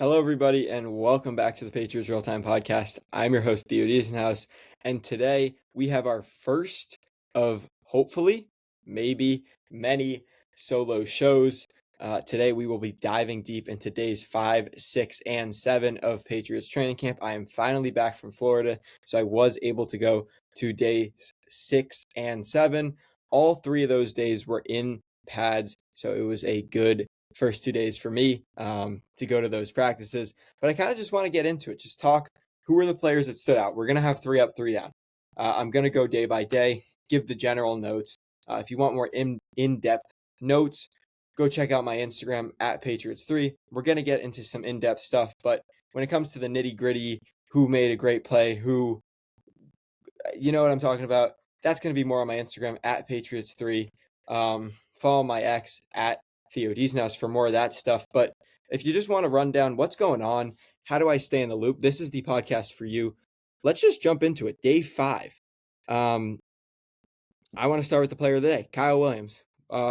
Hello, everybody, and welcome back to the Patriots Real Time Podcast. I'm your host, Theo Diesenhaus, and today we have our first of hopefully, maybe many solo shows. Today we will be diving deep into days 5, 6, and 7 of Patriots training camp. I am finally back from Florida, so I was able to go to days 6 and 7. All three of those days were in pads, so it was a good first 2 days for me to go to those practices. But I kind of just want to get into it, just talk who are the players that stood out. We're going to have 3 up, 3 down. I'm going to go day by day, give the general notes. If you want more in-depth notes, go check out my Instagram at Patriots3. We're going to get into some in-depth stuff, but when it comes to the nitty-gritty, who made a great play, who, you know what I'm talking about, that's going to be more on my Instagram at Patriots3. Follow my ex at Theo Diesenhaus for more of that stuff. But if you just want to run down what's going on, how do I stay in the loop? This is the podcast for you. Let's just jump into it. Day 5. I want to start with the player of the day, Kyle Williams.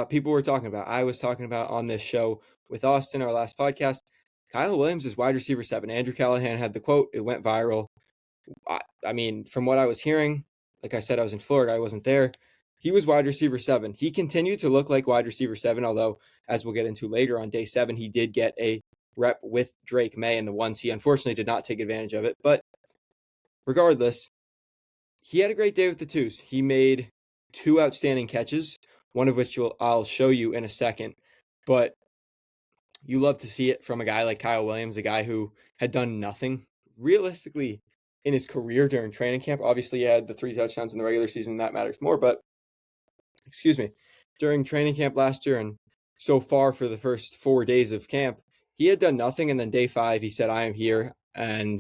People were talking about, I was talking about on this show with Austin, our last podcast. Kyle Williams is wide receiver 7. Andrew Callahan had the quote. It went viral. I mean, from what I was hearing, like I said, I was in Florida. I wasn't there. He was wide receiver 7. He continued to look like wide receiver 7, although, as we'll get into later on day 7, he did get a rep with Drake May in the ones. He unfortunately did not take advantage of it. But regardless, he had a great day with the twos. He made 2 outstanding catches, one of which I'll show you in a second. But you love to see it from a guy like Kyle Williams, a guy who had done nothing realistically in his career during training camp. Obviously, he had the 3 touchdowns in the regular season. That matters more. But during training camp last year and so far for the first 4 days of camp, he had done nothing. And then day 5, he said, I am here. And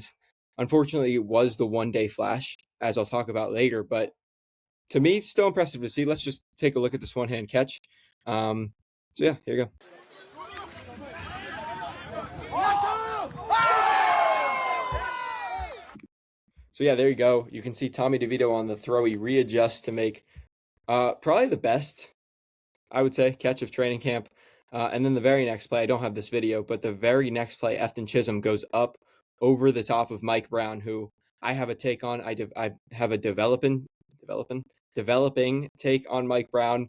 unfortunately, it was the 1-day flash, as I'll talk about later. But to me, still impressive to see. Let's just take a look at this one-hand catch. So yeah, here you go. So yeah, there you go. You can see Tommy DeVito on the throw. He readjusts to make probably the best, I would say, catch of training camp. And then the very next play, I don't have this video, but the very next play, Efton Chisholm goes up over the top of Mike Brown, who I have a take on. I have a developing take on Mike Brown.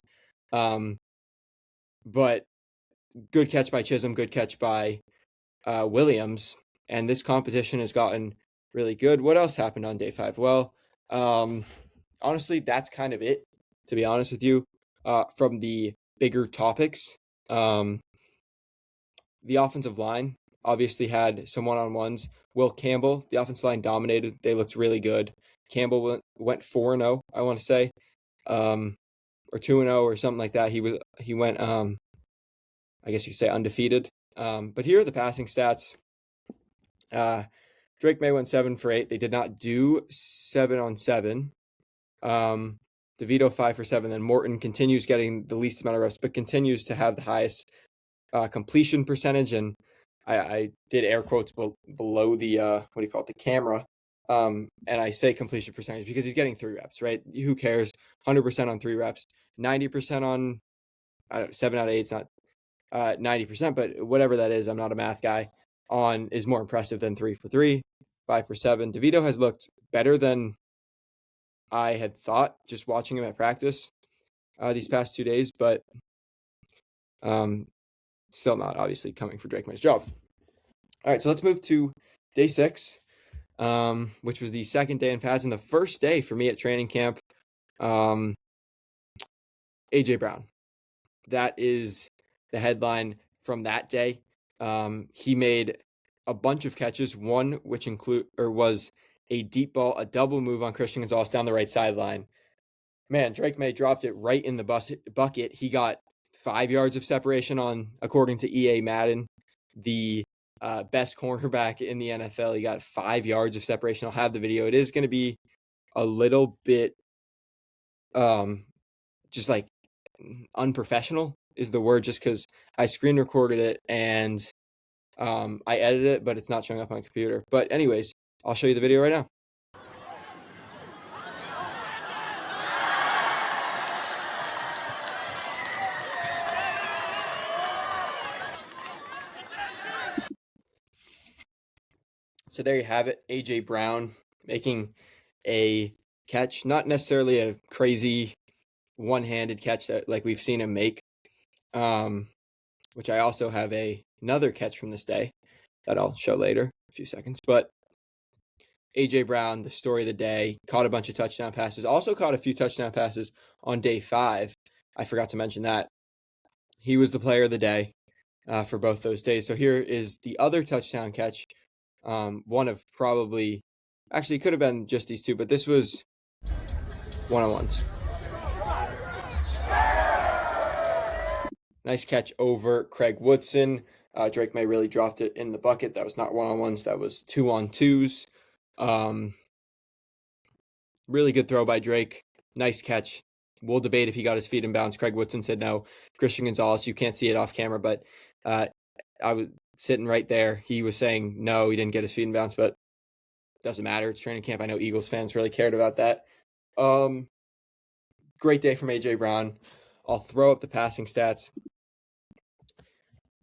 But good catch by Chisholm, good catch by Williams. And this competition has gotten really good. What else happened on day 5? Well, honestly, that's kind of it, to be honest with you, from the bigger topics. The offensive line obviously had some one-on-ones. Will Campbell, the offensive line dominated. They looked really good. Campbell went 4-0, I want to say, or 2-0 or something like that. He went, I guess you could say, undefeated. But here are the passing stats. Drake May went 7 for 8. They did not do 7-on-7. DeVito 5 for 7. Then Morton continues getting the least amount of reps, but continues to have the highest completion percentage. And I did air quotes below the the camera. And I say completion percentage because he's getting 3 reps, right? Who cares? 100% on 3 reps, 90% on 7 out of 8. It's not 90%, but whatever that is, I'm not a math guy. On is more impressive than 3 for 3, 5 for 7. DeVito has looked better than I had thought just watching him at practice these past 2 days, but still not obviously coming for Drake May's job. All right, so let's move to day 6, which was the second day in pads and the first day for me at training camp. AJ Brown. That is the headline from that day. He made a bunch of catches, one which was a deep ball, a double move on Christian Gonzalez down the right sideline. Man, Drake May dropped it right in the bucket. He got 5 yards of separation on, according to EA Madden, the best cornerback in the NFL. He got 5 yards of separation. I'll have the video. It is going to be a little bit just like unprofessional is the word, just because I screen recorded it and I edited it, but it's not showing up on my computer. But anyways, I'll show you the video right now. So there you have it. A.J. Brown making a catch, not necessarily a crazy one-handed catch that like we've seen him make, which I also have another catch from this day that I'll show later, a few seconds. But A.J. Brown, the story of the day, caught a bunch of touchdown passes, also caught a few touchdown passes on day 5. I forgot to mention that. He was the player of the day for both those days. So here is the other touchdown catch. One of probably, actually it could have been just these two, but this was one-on-ones. Nice catch over Craig Woodson. Drake May really dropped it in the bucket. That was not one-on-ones, that was 2-on-2s. Really good throw by Drake. Nice catch. We'll debate if he got his feet in bounds. Craig Woodson said no. Christian Gonzalez, you can't see it off camera, but I was sitting right there. He was saying no, he didn't get his feet in bounds, but doesn't matter. It's training camp. I know Eagles fans really cared about that. Great day from A.J. Brown. I'll throw up the passing stats.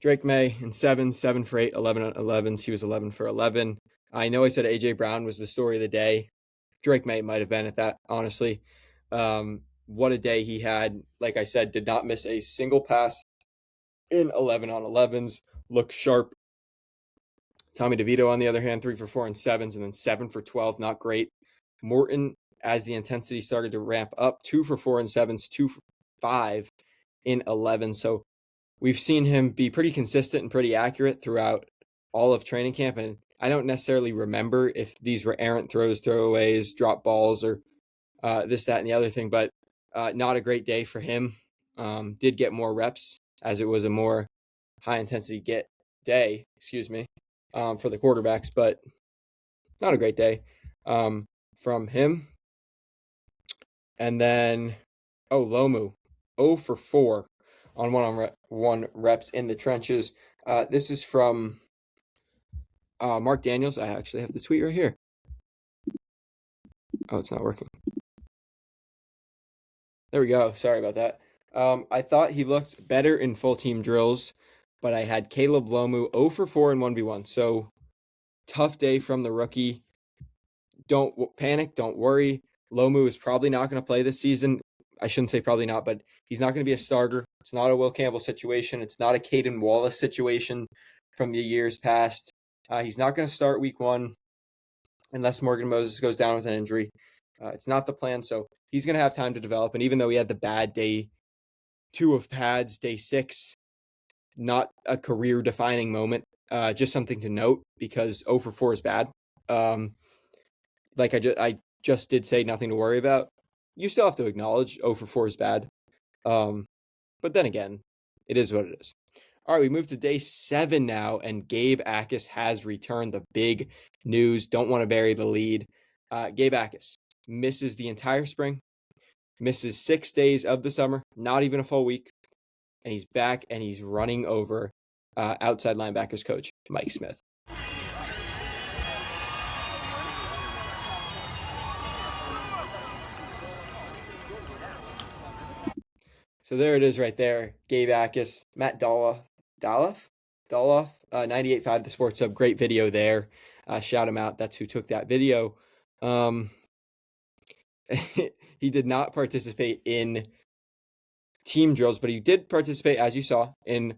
Drake May in 7 for 8, 11 on 11s. He was 11 for 11. I know I said A.J. Brown was the story of the day. Drake May might have been at that, honestly. What a day he had. Like I said, did not miss a single pass in 11 on 11s. Looked sharp. Tommy DeVito, on the other hand, 3 for 4 in 7s, and then 7 for 12. Not great. Morton, as the intensity started to ramp up, 2 for 4 in 7s, 2 for 5 in 11. So we've seen him be pretty consistent and pretty accurate throughout all of training camp. And I don't necessarily remember if these were errant throws, throwaways, drop balls, or this, that, and the other thing. But not a great day for him. Did get more reps as it was a more high-intensity day, for the quarterbacks. But not a great day from him. And then, Lomu, 0 for 4 on one-on-one reps in the trenches. This is from Mark Daniels. I actually have the tweet right here. Oh, it's not working. There we go. Sorry about that. I thought he looked better in full team drills, but I had Caleb Lomu 0 for 4 in 1v1. So tough day from the rookie. Don't panic. Don't worry. Lomu is probably not going to play this season. I shouldn't say probably not, but he's not going to be a starter. It's not a Will Campbell situation. It's not a Caden Wallace situation from the years past. He's not going to start week 1 unless Morgan Moses goes down with an injury. It's not the plan, so he's going to have time to develop. And even though he had the bad day 2 of pads, day 6, not a career-defining moment, just something to note because 0 for 4 is bad. Like I just did say, nothing to worry about. You still have to acknowledge 0 for 4 is bad. But then again, it is what it is. All right, we move to day 7 now, and Gabe Akis has returned. The big news. Don't want to bury the lead. Gabe Akis misses the entire spring, misses 6 days of the summer, not even a full week, and he's back and he's running over outside linebackers coach Mike Smith. So there it is right there. Gabe Akis, Matt Doloff, 98.5 The Sports Hub. Great video there. Shout him out. That's who took that video. He did not participate in team drills, but he did participate, as you saw, in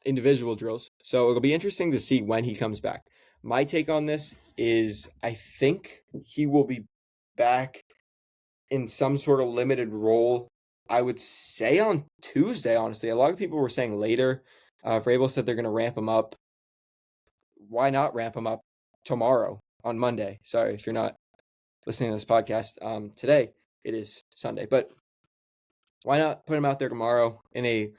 individual drills. So it'll be interesting to see when he comes back. My take on this is I think he will be back in some sort of limited role, I would say on Tuesday, honestly. A lot of people were saying later. Vrabel said they're going to ramp him up. Why not ramp him up tomorrow on Monday? Sorry if you're not listening to this podcast today. It is Sunday. But why not put him out there tomorrow in a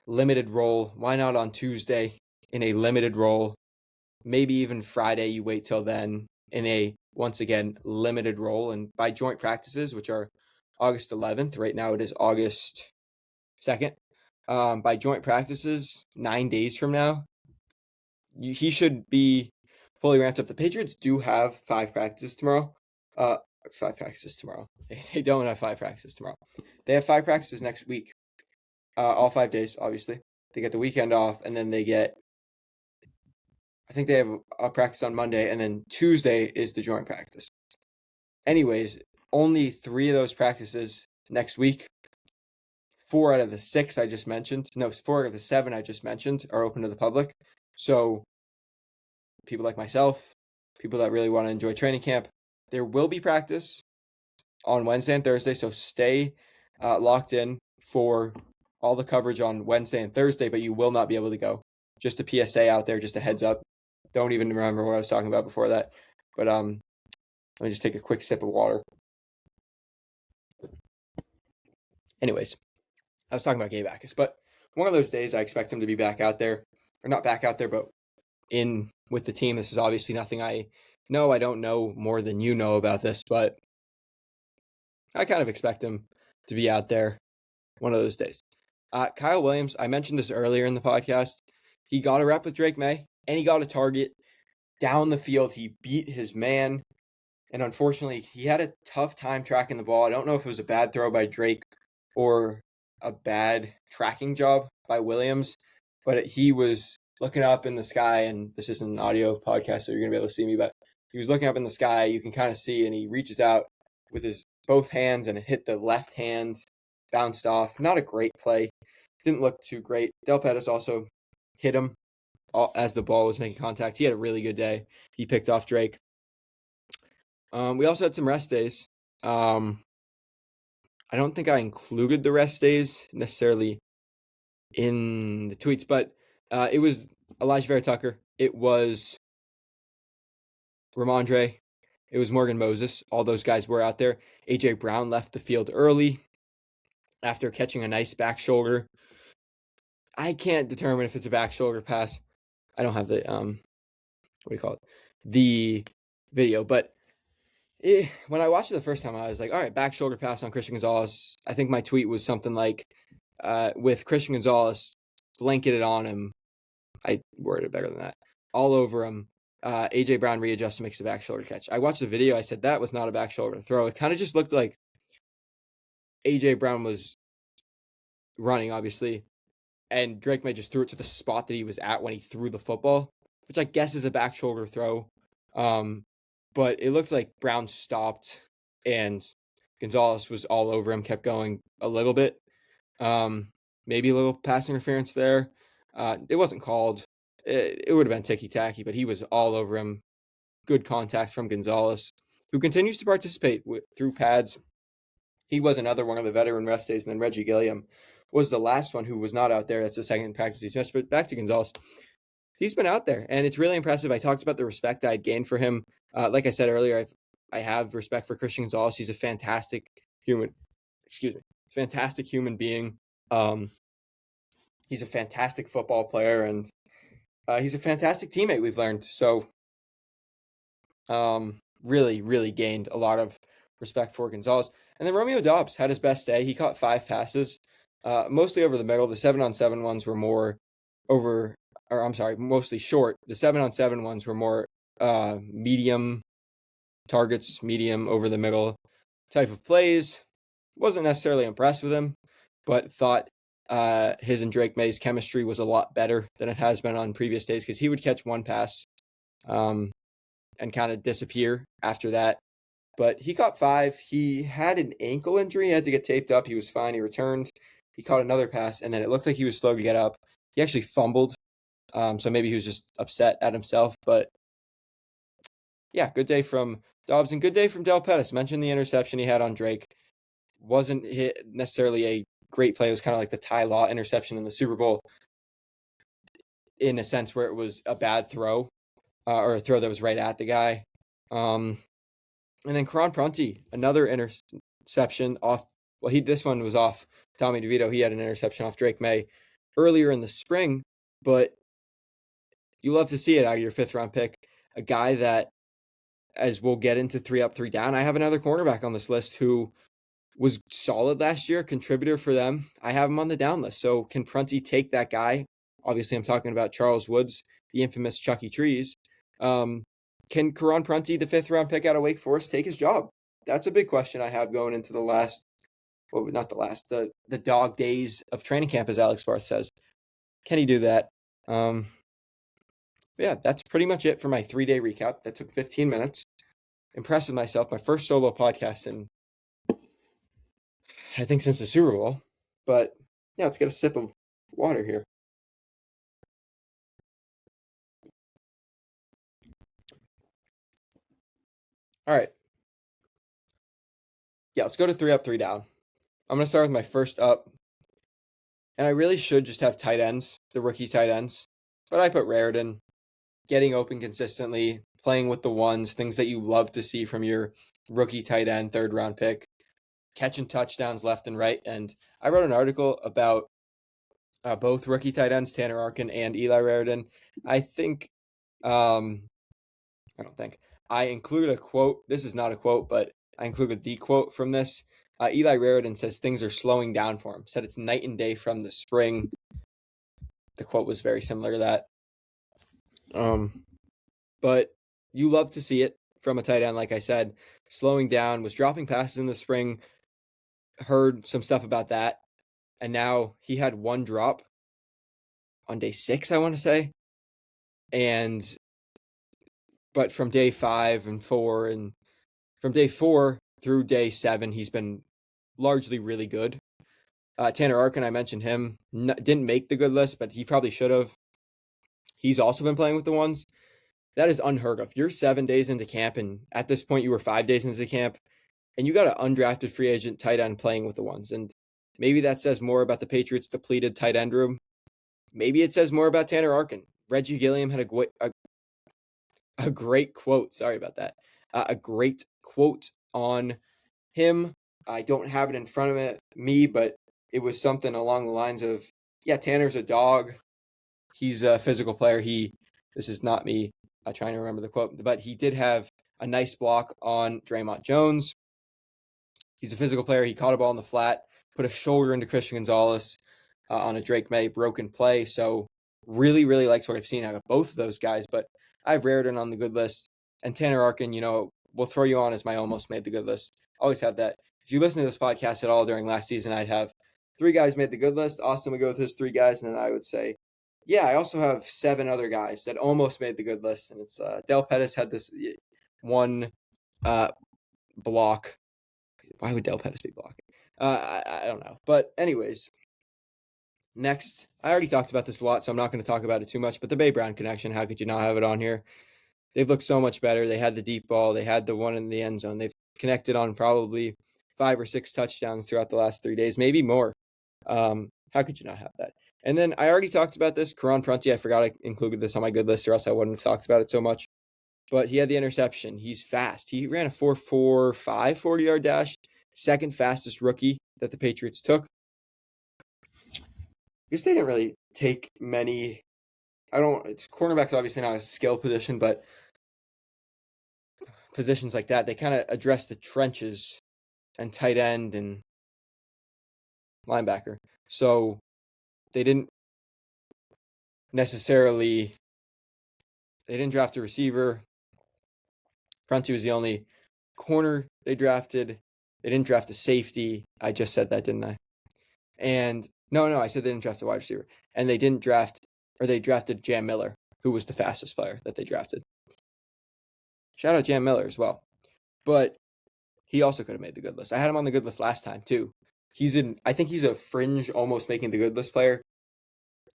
limited role? Why not on Tuesday in a limited role? Maybe even Friday, you wait till then in a, once again, limited role. And by joint practices, which are August 11th, right now it is August 2nd. By joint practices, 9 days from now, he should be fully ramped up. The Patriots do have 5 practices tomorrow. 5 practices tomorrow. They don't have 5 practices tomorrow. They have 5 practices next week. All 5 days, obviously. They get the weekend off, and then they get, I think they have a practice on Monday, and then Tuesday is the joint practice. Anyways, only 3 of those practices next week. 4 out of the 6 I just mentioned, no, 4 out of the 7 I just mentioned are open to the public. So people like myself, people that really want to enjoy training camp, there will be practice on Wednesday and Thursday. So stay locked in for all the coverage on Wednesday and Thursday, but you will not be able to go. Just a PSA out there, just a heads up. Don't even remember what I was talking about before that. But let me just take a quick sip of water. Anyways, I was talking about Gabe Backus, but one of those days I expect him to be back out there, or not back out there, but in with the team. This is obviously nothing I know. I don't know more than you know about this, but I kind of expect him to be out there one of those days. Kyle Williams, I mentioned this earlier in the podcast. He got a rep with Drake May, and he got a target down the field. He beat his man, and unfortunately, he had a tough time tracking the ball. I don't know if it was a bad throw by Drake or a bad tracking job by Williams, but he was looking up in the sky, and this isn't an audio podcast, so you're going to be able to see me, but he was looking up in the sky. You can kind of see, and he reaches out with his both hands and it hit the left hand, bounced off. Not a great play. Didn't look too great. Del Pettis also hit him as the ball was making contact. He had a really good day. He picked off Drake. We also had some rest days. I don't think I included the rest days necessarily in the tweets, but it was Elijah Vera Tucker. It was Ramondre. It was Morgan Moses. All those guys were out there. A.J. Brown left the field early after catching a nice back shoulder. I can't determine if it's a back shoulder pass. I don't have the, what do you call it? The video. But when I watched it the first time, I was like, all right, back shoulder pass on Christian Gonzalez. I think my tweet was something like, with Christian Gonzalez blanketed on him. I worded it better than that. All over him. A.J. Brown readjusts and makes a back shoulder catch. I watched the video. I said that was not a back shoulder throw. It kind of just looked like A.J. Brown was running, obviously, and Drake May just threw it to the spot that he was at when he threw the football, which I guess is a back shoulder throw. But it looked like Brown stopped and Gonzalez was all over him, kept going a little bit. Maybe a little pass interference there. It wasn't called. It would have been ticky-tacky, but he was all over him. Good contact from Gonzalez, who continues to participate through pads. He was another one of the veteran rest days, and then Reggie Gilliam was the last one who was not out there. That's the second practice he's missed. But back to Gonzalez. He's been out there, and it's really impressive. I talked about the respect I'd gained for him. Like I said earlier, I have respect for Christian Gonzalez. He's a fantastic human. Fantastic human being. He's a fantastic football player, and he's a fantastic teammate, we've learned. So really, really gained a lot of respect for Gonzalez. And then Romeo Doubs had his best day. He caught 5 passes, mostly over the middle. The 7-on-7 ones were mostly short. The 7-on-7 ones were more medium targets, medium over the middle type of plays. Wasn't necessarily impressed with him, but thought his and Drake May's chemistry was a lot better than it has been on previous days, because he would catch one pass and kind of disappear after that. But he caught 5. He had an ankle injury. He had to get taped up. He was fine. He returned. He caught another pass, and then it looked like he was slow to get up. He actually fumbled, so maybe he was just upset at himself. But yeah, good day from Dobbs and good day from Del Pettis. Mentioned the interception he had on Drake. Wasn't necessarily a great play. It was kind of like the Ty Law interception in the Super Bowl, in a sense where it was a bad throw, or a throw that was right at the guy. And then Karan Prunty, another interception off. Well, this one was off Tommy DeVito. He had an interception off Drake May earlier in the spring, but you love to see it out of your 5th-round pick. A guy that, as we'll get into 3 up, 3 down, I have another cornerback on this list who was solid last year, contributor for them. I have him on the down list. So can Prunty take that guy? Obviously, I'm talking about Charles Woods, the infamous Chucky Trees. Can Karan Prunty, the 5th-round pick out of Wake Forest, take his job? That's a big question I have going into the dog days of training camp, as Alex Barth says. Can he do that? Yeah, that's pretty much it for my 3-day recap. That took 15 minutes. Impressed with myself. My first solo podcast in, I think, since the Super Bowl. But yeah, let's get a sip of water here. All right. Yeah, let's go to 3 up, 3 down. I'm going to start with my first up. And I really should just have tight ends, the rookie tight ends. But I put Raritan, getting open consistently, playing with the ones, things that you love to see from your rookie tight end, 3rd-round pick, catching touchdowns left and right. And I wrote an article about both rookie tight ends, Tanner Arkin and Eli Raritan. I think, I don't think, I included a quote. This is not a quote, but I included the quote from this. Eli Raritan says things are slowing down for him. Said it's night and day from the spring. The quote was very similar to that. But you love to see it from a tight end, like I said, slowing down, was dropping passes in the spring, heard some stuff about that, and now he had one drop on day 6, I want to say, but from day 5 and 4, and from day 4 through day 7, he's been largely really good. Tanner Arkin, I mentioned him, didn't make the good list, but he probably should have. He's also been playing with the ones. That is unheard of. You're 7 days into camp, and at this point you were 5 days into camp, and you got an undrafted free agent tight end playing with the ones. And maybe that says more about the Patriots' depleted tight end room. Maybe it says more about Tanner Arkin. Reggie Gilliam had a great quote. Sorry about that. A great quote on him. I don't have it in front of me, but it was something along the lines of, yeah, Tanner's a dog. He's a physical player. This is not me trying to remember the quote, but he did have a nice block on Draymond Jones. He's a physical player. He caught a ball in the flat, put a shoulder into Christian Gonzalez on a Drake May broken play. So really, really liked what I've seen out of both of those guys. But I have Raritan on the good list. And Tanner Arkin, will throw you on as my almost made the good list. Always have that. If you listen to this podcast at all during last season, I'd have 3 guys made the good list. Austin would go with his 3 guys. And then I would say, yeah, I also have 7 other guys that almost made the good list. And it's Del Pettis had this one block. Why would Del Pettis be blocking? I don't know. But anyways, next, I already talked about this a lot, so I'm not going to talk about it too much. But the Bay Brown connection, how could you not have it on here? They've looked so much better. They had the deep ball. They had the one in the end zone. They've connected on probably 5 or 6 touchdowns throughout the last 3 days, maybe more. How could you not have that? And then I already talked about this. Karan Prunty, I forgot I included this on my good list, or else I wouldn't have talked about it so much. But he had the interception. He's fast. He ran a 4.45 40-yard dash, second fastest rookie that the Patriots took. I guess they didn't really take many. It's cornerback's obviously not a skill position, but positions like that, they kind of address the trenches and tight end and linebacker. So they didn't draft a receiver. Prunty was the only corner they drafted. They didn't draft a safety. I just said that, didn't I? And no, I said they didn't draft a wide receiver. And they drafted Jam Miller, who was the fastest player that they drafted. Shout out Jam Miller as well. But he also could have made the good list. I had him on the good list last time too. I think he's a fringe, almost making the good list player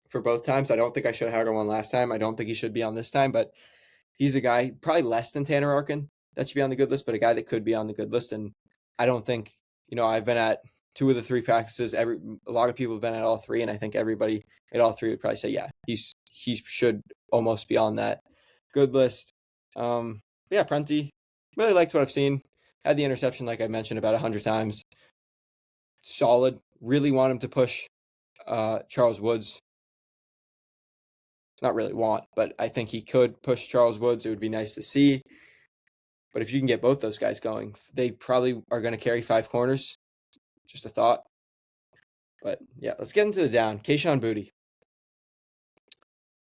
for both times. I don't think I should have had him on last time. I don't think he should be on this time, but he's a guy probably less than Tanner Arkin that should be on the good list, but a guy that could be on the good list. And I don't think, I've been at 2 of the 3 practices. A lot of people have been at all 3, and I think everybody at all 3 would probably say, yeah, he should almost be on that good list. Yeah, Prunty, really liked what I've seen. Had the interception, like I mentioned, about 100 times. Solid. Really want him to push Charles Woods. Not really want, but I think he could push Charles Woods. It would be nice to see. But if you can get both those guys going, they probably are going to carry 5 corners. Just a thought. But yeah, let's get into the down. Kayshon Boutte.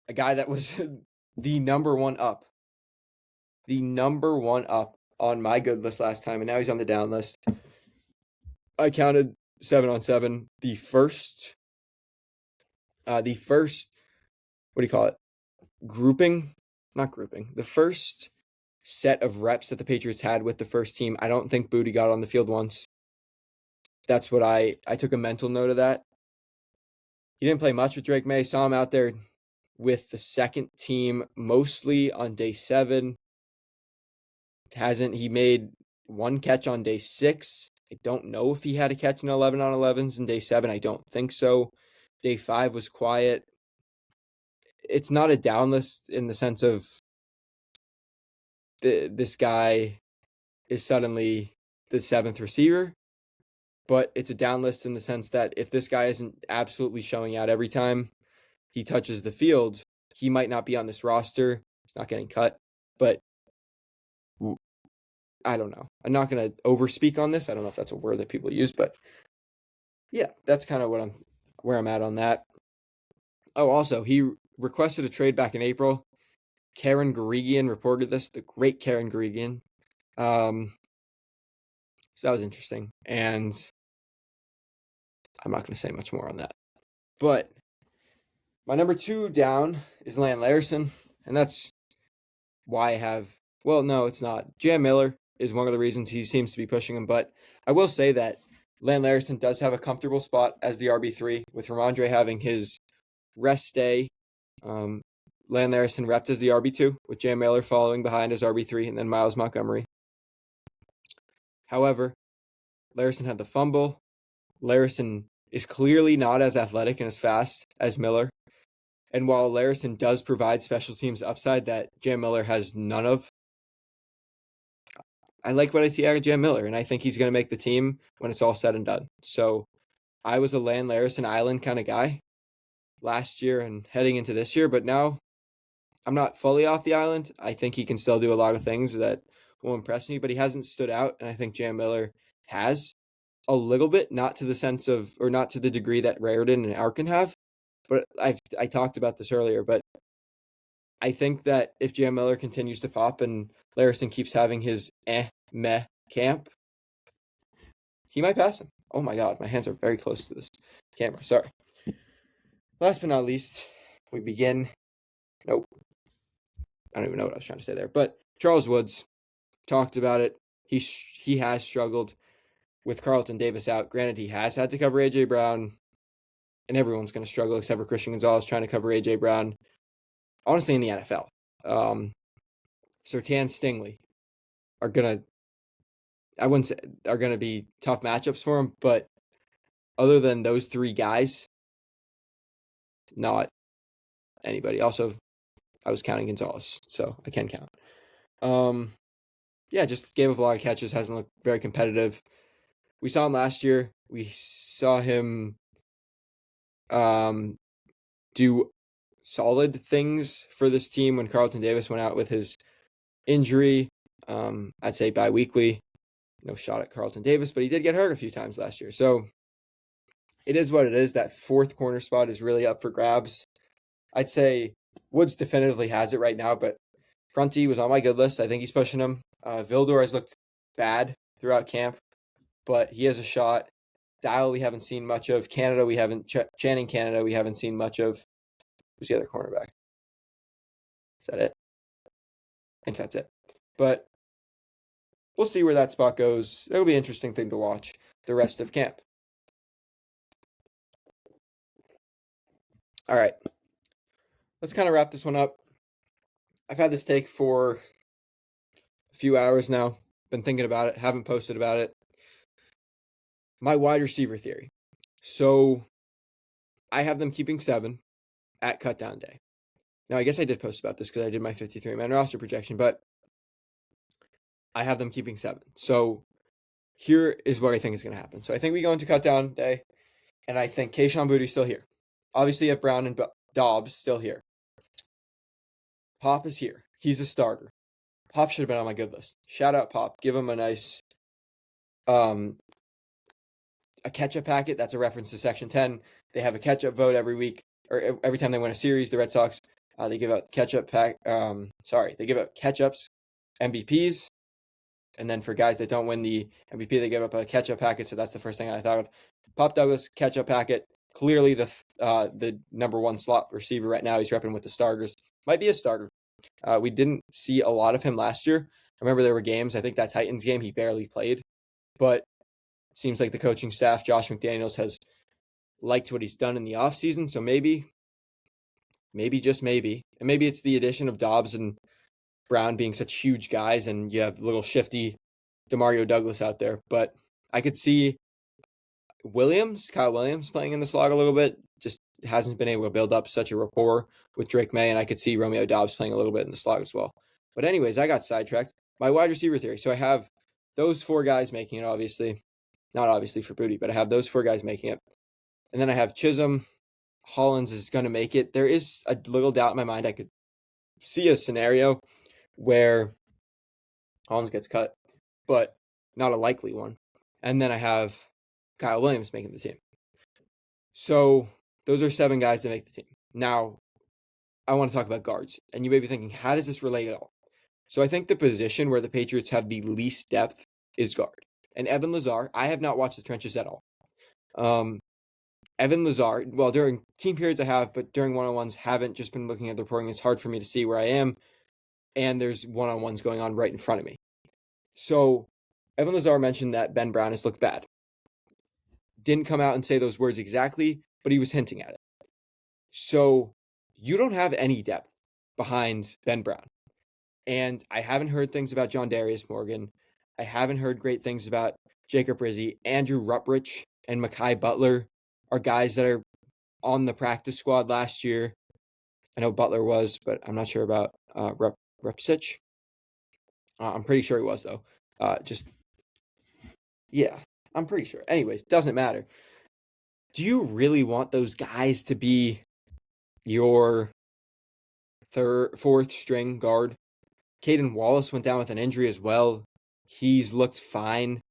A guy that was the number one up on my good list last time, and now he's on the down list. I counted 7-on-7. The first, what do you call it? Grouping not grouping, the first set of reps that the Patriots had with the first team, I don't think Booty got on the field once. That's what I took a mental note of that. He didn't play much with Drake May. Saw him out there with the second team mostly on day 7. He made one catch on day 6. I don't know if he had a catch in 11 on 11s in day 7. I don't think so. Day 5 was quiet. It's not a down list in the sense of this guy is suddenly the 7th receiver, but it's a down list in the sense that if this guy isn't absolutely showing out every time he touches the field, he might not be on this roster. He's not getting cut, but I don't know. I'm not going to overspeak on this. I don't know if that's a word that people use, but yeah, that's kind of where I'm at on that. Oh, also, he requested a trade back in April. Karen Garigian reported this, the great Karen Garigian. So that was interesting, and I'm not going to say much more on that. But my number 2 down is Lan Larson, and that's why I have, well, no, it's not. Jam Miller is one of the reasons he seems to be pushing him, but I will say that Lan Larson does have a comfortable spot as the RB3, with Ramondre having his rest day. Lan Larson repped as the RB2, with Jam Miller following behind as RB3, and then Miles Montgomery. However, Larson had the fumble. Larson is clearly not as athletic and as fast as Miller. And while Larson does provide special teams upside that Jam Miller has none of, I like what I see out of Jam Miller, and I think he's going to make the team when it's all said and done. So I was a Lan Larson Island kind of guy last year and heading into this year, but now I'm not fully off the island. I think he can still do a lot of things that will impress me, but he hasn't stood out, and I think Jam Miller has a little bit, not to the sense of, or not to the degree that Raritan and Arkin have, but I talked about this earlier, but I think that if Jam Miller continues to pop and Larson keeps having his meh camp, he might pass him. Oh my God, my hands are very close to this camera. Sorry. Last but not least, we begin. Nope. I don't even know what I was trying to say there. But Charles Woods talked about it. He has struggled with Carlton Davis out. Granted, he has had to cover A.J. Brown, and everyone's going to struggle except for Christian Gonzalez trying to cover A.J. Brown. Honestly, in the NFL. Surtain Stingley are going to, I wouldn't say are going to be tough matchups for him, but other than those 3 guys, not anybody. Also, I was counting Gonzalez, so I can count. Yeah, just gave up a lot of catches, hasn't looked very competitive. We saw him last year. We saw him do solid things for this team when Carlton Davis went out with his injury. I'd say bi-weekly. No shot at Carlton Davis, but he did get hurt a few times last year. So it is what it is. That 4th corner spot is really up for grabs. I'd say Woods definitively has it right now, but Prunty was on my good list. I think he's pushing him. Vildor has looked bad throughout camp, but he has a shot. Dial we haven't seen much of. Canada we haven't. Channing Canada we haven't seen much of. Who's the other cornerback? Is that it? I think that's it. But we'll see where that spot goes. It'll be an interesting thing to watch the rest of camp. All right. Let's kind of wrap this one up. I've had this take for a few hours now. Been thinking about it. Haven't posted about it. My wide receiver theory. So I have them keeping 7 at cutdown day. Now, I guess I did post about this because I did my 53-man roster projection, but I have them keeping 7. So here is what I think is going to happen. So I think we go into cutdown day, and I think Kayshon Bouttie's still here. Obviously, you have Brown and Dobbs still here. Pop is here. He's a starter. Pop should have been on my good list. Shout out Pop. Give him a nice a catch-up packet. That's a reference to Section 10. They have a catch-up vote every week, or every time they win a series, the Red Sox. They give out catch-up they give out catch-ups, MVPs, and then for guys that don't win the MVP, they give up a catch-up packet. So that's the first thing I thought of. Pop Douglas, catch-up packet. Clearly the number 1 slot receiver right now. He's repping with the starters. Might be a starter. We didn't see a lot of him last year. I remember there were games, I think that Titans game, he barely played. But it seems like the coaching staff, Josh McDaniels, has liked what he's done in the offseason. So maybe, just maybe. And maybe it's the addition of Dobbs and Brown being such huge guys, and you have little shifty Demario Douglas out there. But I could see Kyle Williams playing in the slot a little bit, just hasn't been able to build up such a rapport with Drake May, and I could see Romeo Dobbs playing a little bit in the slot as well. But anyways, I got sidetracked. My wide receiver theory. So I have those four guys making it, obviously. Not obviously for Booty, but I have those four guys making it. And then I have Chisholm. Hollins is going to make it. There is a little doubt in my mind. I could see a scenario where Hollins gets cut, but not a likely one. And then I have Kyle Williams making the team. So those are 7 guys that make the team. Now, I want to talk about guards. And you may be thinking, how does this relate at all? So I think the position where the Patriots have the least depth is guard. And Evan Lazar, I have not watched the trenches at all. Evan Lazar, well, during team periods I have, but during one-on-ones haven't, just been looking at the reporting. It's hard for me to see where I am. And there's one-on-ones going on right in front of me. So Evan Lazar mentioned that Ben Brown has looked bad. Didn't come out and say those words exactly, but he was hinting at it. So you don't have any depth behind Ben Brown. And I haven't heard things about John Darius Morgan. I haven't heard great things about Jacob Rizzi. Andrew Ruprich and Mekhi Butler are guys that are on the practice squad last year. I know Butler was, but I'm not sure about Rupcich. I'm pretty sure he was, though. Yeah, I'm pretty sure. Anyways, doesn't matter. Do you really want those guys to be your fourth string guard? Caden Wallace went down with an injury as well. He's looked fine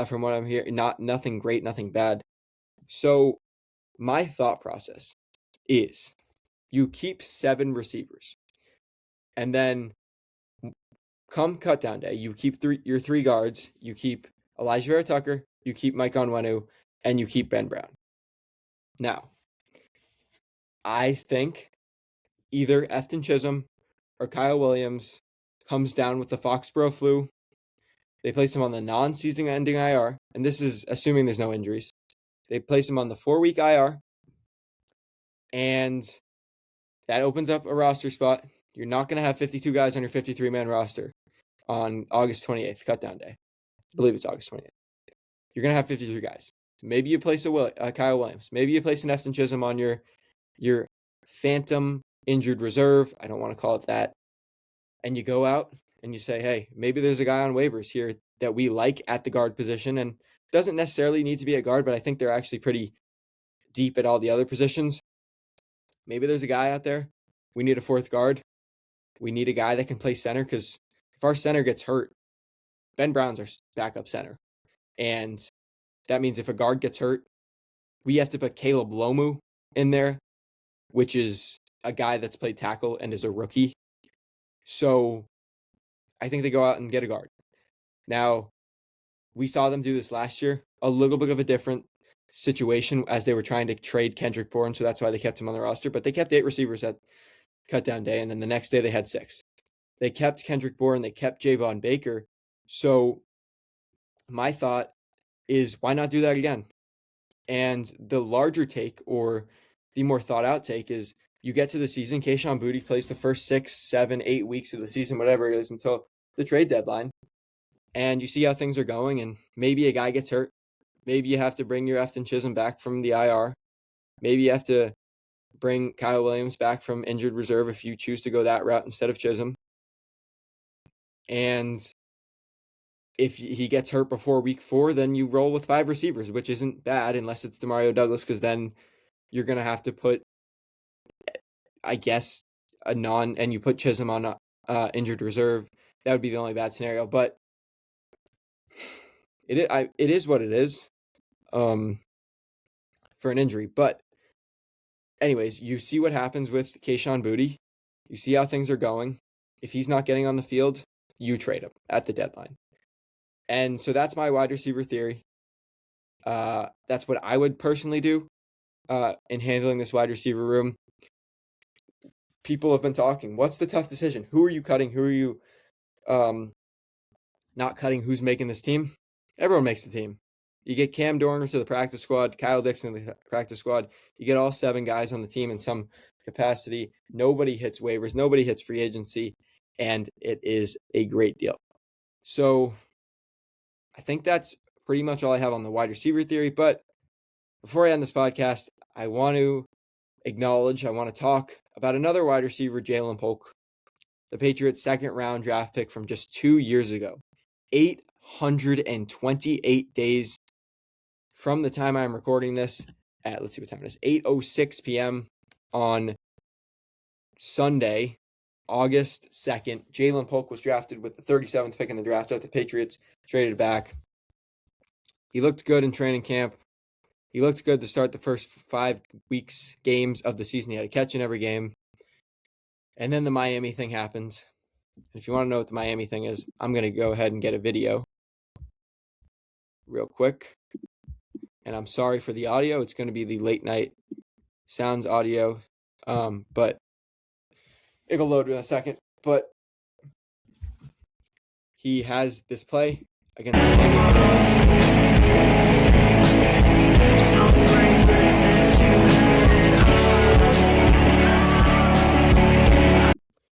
from what I'm hearing. Nothing great, nothing bad. So my thought process is you keep 7 receivers. And then come cutdown day, you keep your 3 guards. You keep Elijah Vera Tucker, you keep Mike Onwenu, and you keep Ben Brown. Now, I think either Efton Chisholm or Kyle Williams comes down with the Foxborough flu. They place him on the non-season ending IR, and this is assuming there's no injuries. They place him on the 4-week IR, and that opens up a roster spot. You're not going to have 52 guys on your 53-man roster on August 28th, cutdown day. I believe it's August 28th. You're going to have 53 guys. Maybe you place a Kyle Williams. Maybe you place an Efton Chisholm on your phantom injured reserve. I don't want to call it that. And you go out and you say, hey, maybe there's a guy on waivers here that we like at the guard position, and doesn't necessarily need to be a guard, but I think they're actually pretty deep at all the other positions. Maybe there's a guy out there. We need a 4th guard. We need a guy that can play center, because if our center gets hurt, Ben Brown's our backup center. And that means if a guard gets hurt, we have to put Caleb Lomu in there, which is a guy that's played tackle and is a rookie. So I think they go out and get a guard. Now, we saw them do this last year, a little bit of a different situation as they were trying to trade Kendrick Bourne, so that's why they kept him on the roster. But they kept 8 receivers at cutdown day, and then the next day they had 6. They kept Kendrick Bourne, they kept Javon Baker. So my thought is, why not do that again? And the larger take, or the more thought out take, is you get to the season, Kayshon Boutte plays the first 6, 7, 8 weeks of the season, whatever it is, until the trade deadline. And you see how things are going, and maybe a guy gets hurt. Maybe you have to bring your Efton Chisholm back from the IR. Maybe you have to bring Kyle Williams back from injured reserve if you choose to go that route instead of Chisholm. And if he gets hurt before week 4, then you roll with 5 receivers, which isn't bad unless it's Demario Douglas, because then you're going to have to put, I guess, and you put Chisholm on injured reserve. That would be the only bad scenario. But it is what it is for an injury. But anyways, you see what happens with Kayshon Boutte. You see how things are going. If he's not getting on the field, you trade him at the deadline. And so that's my wide receiver theory. That's what I would personally do in handling this wide receiver room. people have been talking. What's the tough decision? Who are you cutting? Who are you not cutting? Who's making this team? Everyone makes the team. You get Cam Dorner to the practice squad, Kyle Dixon to the practice squad. You get all 7 guys on the team in some capacity. Nobody hits waivers. Nobody hits free agency. And it is a great deal. So I think that's pretty much all I have on the wide receiver theory. But before I end this podcast, I want to talk about another wide receiver, Jalen Polk, the Patriots' second-round draft pick from just 2 years ago. 828 days from the time I'm recording this at, let's see what time it is, 8:06 p.m. on Sunday, August 2nd. Jalen Polk was drafted with the 37th pick in the draft that the Patriots traded back. He looked good in training camp. He looked good to start the first 5 weeks games of the season. He had a catch in every game. And then the Miami thing happened. And if you want to know what the Miami thing is, I'm going to go ahead and get a video real quick. And I'm sorry for the audio. It's going to be the late night sounds audio. But it'll load in a second. But he has this play against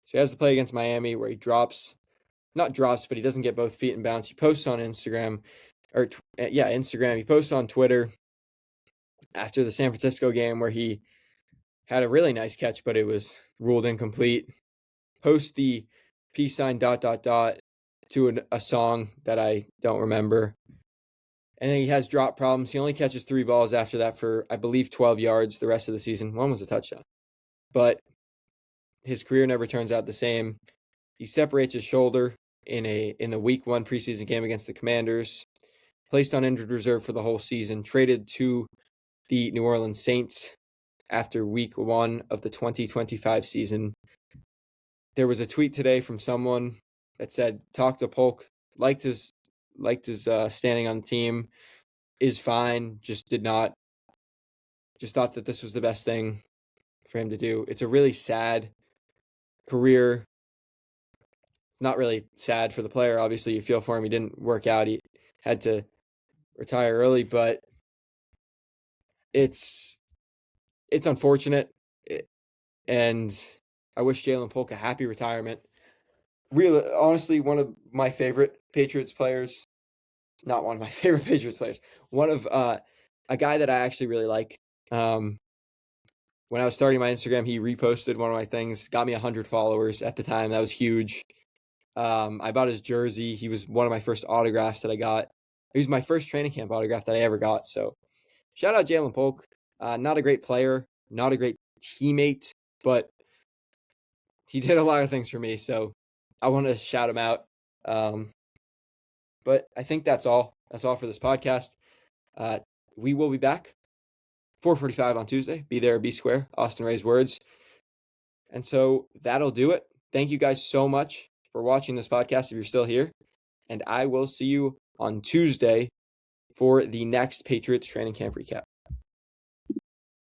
So he has the play against Miami where he not drops, but he doesn't get both feet in bounds. He posts on Instagram, Instagram. He posts on Twitter after the San Francisco game where he had a really nice catch, but it was ruled incomplete. Post the peace sign ... to a song that I don't remember. And then he has drop problems. He only catches 3 balls after that for, I believe, 12 yards the rest of the season. One was a touchdown. But his career never turns out the same. He separates his shoulder in the week 1 preseason game against the Commanders. Placed on injured reserve for the whole season. Traded to the New Orleans Saints after week 1 of the 2025 season. There was a tweet today from someone that said, talk to Polk, liked his standing on the team, is fine, just thought that this was the best thing for him to do. It's a really sad career. It's not really sad for the player. Obviously, you feel for him. He didn't work out. He had to retire early, but it's unfortunate. And I wish Jalen Polk a happy retirement. Really, honestly, one of my favorite Patriots players. Not one of my favorite Patriots players. One of a guy that I actually really like. When I was starting my Instagram, he reposted one of my things, got me 100 followers at the time. That was huge. I bought his jersey. He was one of my first autographs that I got. He was my first training camp autograph that I ever got. So shout out Jalen Polk. Not a great player, not a great teammate, but he did a lot of things for me. So I want to shout him out. But I think that's all. That's all for this podcast. We will be back 4:45 on Tuesday. Be there, be square. Austin Ray's words. And so that'll do it. Thank you guys so much for watching this podcast if you're still here. And I will see you on Tuesday for the next Patriots training camp recap.